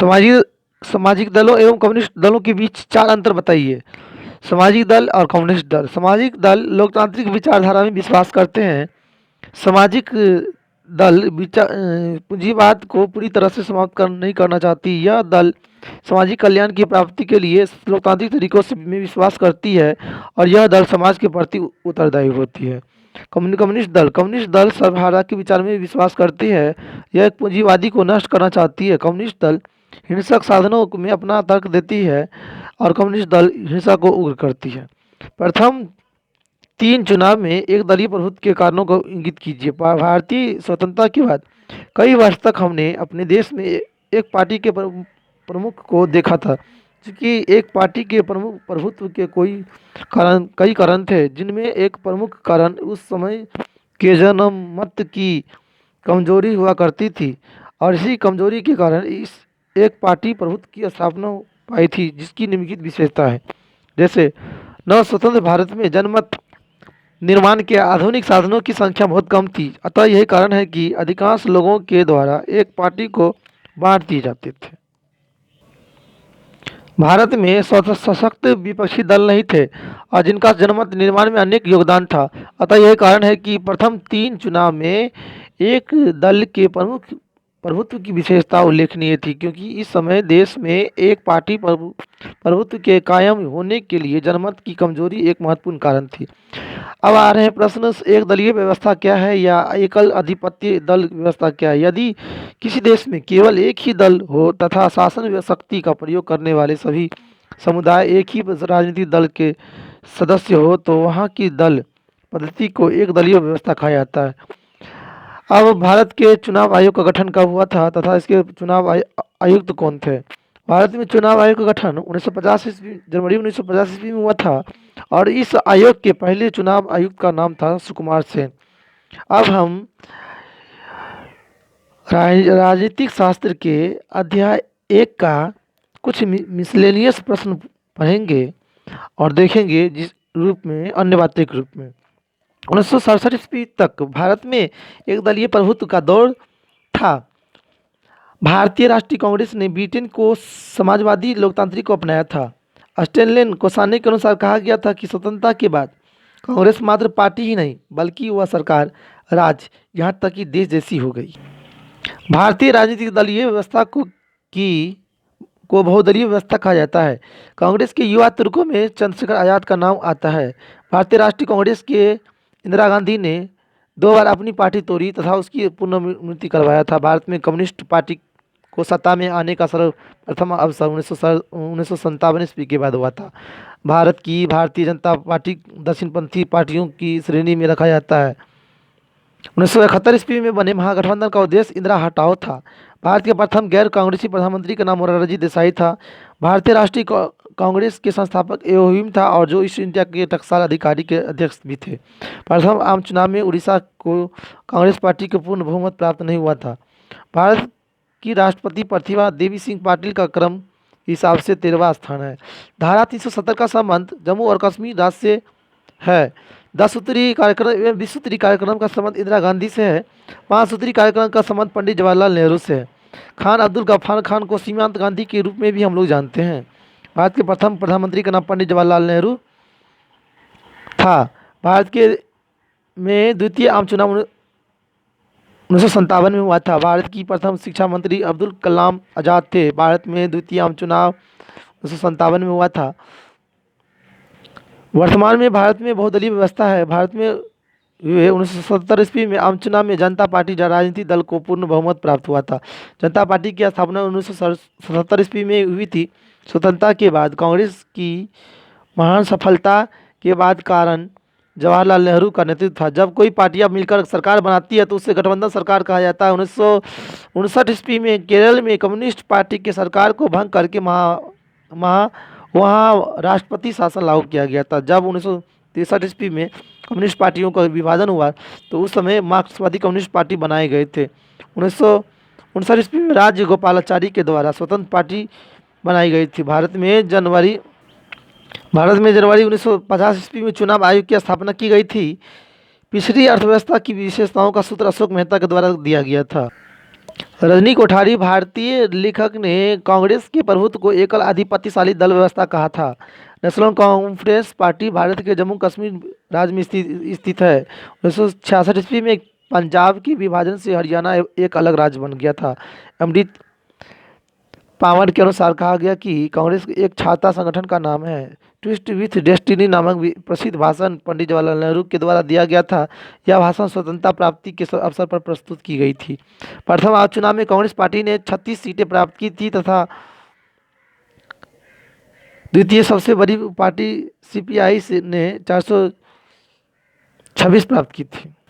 सामाजिक सामाजिक दलों एवं कम्युनिस्ट दलों के बीच 4 अंतर बताइए। सामाजिक दल और कम्युनिस्ट दल। सामाजिक दल लोकतांत्रिक विचारधारा में विश्वास करते हैं। सामाजिक दल पूंजीवाद को पूरी तरह से समाप्त नहीं करना चाहती। यह दल सामाजिक कल्याण की प्राप्ति के लिए लोकतांत्रिक तरीकों से में विश्वास करती है और यह दल समाज के प्रति उत्तरदायी होती है। कम्युनिस्ट दल सर्वहारा के विचार में विश्वास करती है। यह एक पूंजीवादी को नष्ट करना चाहती है। कम्युनिस्ट दल हिंसक साधनों में अपना तर्क देती है और कम्युनिस्ट दल हिंसा को उग्र करती है। प्रथम 3 चुनाव में एक दलीय प्रभुत्व के कारणों को इंगित कीजिए। भारतीय स्वतंत्रता के बाद कई वर्ष तक हमने अपने देश में एक पार्टी के प्रमुख को देखा था, क्योंकि एक पार्टी के प्रमुख प्रभुत्व के कई कारण थे, जिनमें एक प्रमुख कारण उस समय के जनमत की कमजोरी हुआ करती थी और इसी कमजोरी के कारण इस एक पार्टी प्रभुत्व की स्थापना पाई थी, जिसकी निम्नलिखित विशेषता है। जैसे नव स्वतंत्र भारत में जनमत निर्माण के आधुनिक साधनों की संख्या बहुत कम थी, अतः यही कारण है कि अधिकांश लोगों के द्वारा एक पार्टी को बांट दिए जाते थे। भारत में सशक्त विपक्षी दल नहीं थे और जिनका जनमत निर्माण में अनेक योगदान था, अतः यही कारण है कि प्रथम 3 चुनाव में एक दल के प्रभुत्व की विशेषता उल्लेखनीय थी, क्योंकि इस समय देश में एक पार्टी प्रभुत्व के कायम होने के लिए जनमत की कमजोरी एक महत्वपूर्ण कारण थी। अब आ रहे हैं प्रश्न, एक दलीय व्यवस्था क्या है या एकल अधिपत्य दल व्यवस्था क्या है। यदि किसी देश में केवल एक ही दल हो तथा शासन शक्ति का प्रयोग करने वाले सभी समुदाय एक ही राजनीतिक दल के सदस्य हो तो वहाँ की दल पद्धति को एक दलीय व्यवस्था कहा जाता है। अब भारत के चुनाव आयोग का गठन कब हुआ था तथा इसके चुनाव आयुक्त कौन थे। भारत में चुनाव आयोग का गठन 1950 जनवरी 1950 ईस्वी में हुआ था और इस आयोग के पहले चुनाव आयुक्त का नाम था सुकुमार सेन। अब हम राजनीतिक शास्त्र के अध्याय 1 का कुछ मिसलेनियस प्रश्न पढ़ेंगे और देखेंगे जिस रूप में अन्य बातें के रूप में। 1967 ईस्वी तक भारत में एक दलीय प्रभुत्व का दौर था। भारतीय राष्ट्रीय कांग्रेस ने ब्रिटेन को समाजवादी लोकतांत्रिक को अपनाया था। स्टैनले कोसाने के अनुसार कहा गया था कि स्वतंत्रता के बाद कांग्रेस मात्र पार्टी ही नहीं बल्कि वह सरकार, राज्य, यहाँ तक कि देश जैसी हो गई। भारतीय राजनीतिक दलीय व्यवस्था को बहुदलीय व्यवस्था कहा जाता है। कांग्रेस के युवा तुर्कों में चंद्रशेखर आजाद का नाम आता है। भारतीय राष्ट्रीय कांग्रेस के इंदिरा गांधी ने 2 बार अपनी पार्टी तोड़ी तथा उसकी पुनर्निर्माण करवाया था। भारत में कम्युनिस्ट पार्टी को सत्ता में आने का सर्वप्रथम अवसर 1957 ईस्वी के बाद हुआ था। भारतीय जनता पार्टी दक्षिणपंथी पार्टियों की श्रेणी में रखा जाता है। 1971 ईस्वी में बने महागठबंधन का उद्देश्य इंदिरा हटाओ था। भारत के प्रथम गैर कांग्रेसी प्रधानमंत्री का नाम मोरारजी देसाई था। भारतीय राष्ट्रीय कांग्रेस के संस्थापक एओहिम था और जो ईस्ट इंडिया के टकसाल अधिकारी के अध्यक्ष भी थे। प्रथम आम चुनाव में उड़ीसा को कांग्रेस पार्टी को पूर्ण बहुमत प्राप्त नहीं हुआ था। भारत की राष्ट्रपति प्रतिभा देवी सिंह पाटिल का क्रम हिसाब से 13वां स्थान है। धारा 370 का संबंध जम्मू और कश्मीर राज्य से है। 10 सूत्री कार्यक्रम एवं 20 सूत्री कार्यक्रम का संबंध इंदिरा गांधी से है। 5 सूत्री कार्यक्रम का संबंध पंडित जवाहरलाल नेहरू से है। खान अब्दुल गफ्फार खान को सीमांत गांधी के रूप में भी हम लोग जानते हैं। भारत के प्रथम प्रधानमंत्री का नाम पंडित जवाहरलाल नेहरू था। भारत के में द्वितीय आम चुनाव 1957 में हुआ था। भारत की प्रथम शिक्षा मंत्री अब्दुल कलाम आज़ाद थे। भारत में द्वितीय आम चुनाव 1957 में हुआ था। वर्तमान में भारत में बहुदलीय व्यवस्था है। भारत में 1970 ईस्वी में आम चुनाव में जनता पार्टी राजनीतिक दल को पूर्ण बहुमत प्राप्त हुआ था। जनता पार्टी की स्थापना 1977 ईस्वी में हुई थी। स्वतंत्रता के बाद कांग्रेस की महान सफलता के बाद कारण जवाहरलाल नेहरू का नेतृत्व था। जब कोई पार्टियां मिलकर सरकार बनाती है तो उससे गठबंधन सरकार कहा जाता है। 1959 ईस्वी में केरल में कम्युनिस्ट पार्टी की सरकार को भंग करके वहाँ राष्ट्रपति शासन लागू किया गया था। जब 1963 ईस्वी में कम्युनिस्ट पार्टियों का विभाजन हुआ तो उस समय मार्क्सवादी कम्युनिस्ट पार्टी बनाए गए थे। 1959 ईस्वी में राज्य गोपालाचारी के द्वारा स्वतंत्र पार्टी बनाई गई थी। भारत में जनवरी 1950 ईस्वी में चुनाव आयोग की स्थापना की गई थी। पिछड़ी अर्थव्यवस्था की विशेषताओं का सूत्र अशोक मेहता के द्वारा दिया गया था। रजनी कोठारी भारतीय लेखक ने कांग्रेस के प्रभुत्व को एकल आधिपत्यशाली दल व्यवस्था कहा था। नेशनल कॉन्फ्रेंस पार्टी भारत के जम्मू कश्मीर राज्य में स्थित है। 1966 ईस्वी में पंजाब के विभाजन से हरियाणा एक अलग राज्य बन गया था। अमृत पावर के अनुसार कहा गया कि कांग्रेस एक छात्र संगठन का नाम है। ट्विस्ट विथ डेस्टिनी नामक प्रसिद्ध भाषण पंडित जवाहरलाल नेहरू के द्वारा दिया गया था। यह भाषण स्वतंत्रता प्राप्ति के अवसर पर प्रस्तुत की गई थी। प्रथम चुनाव में कांग्रेस पार्टी ने 36 सीटें प्राप्त की थी तथा द्वितीय सबसे बड़ी पार्टी सीपीआई ने 426 प्राप्त की थी।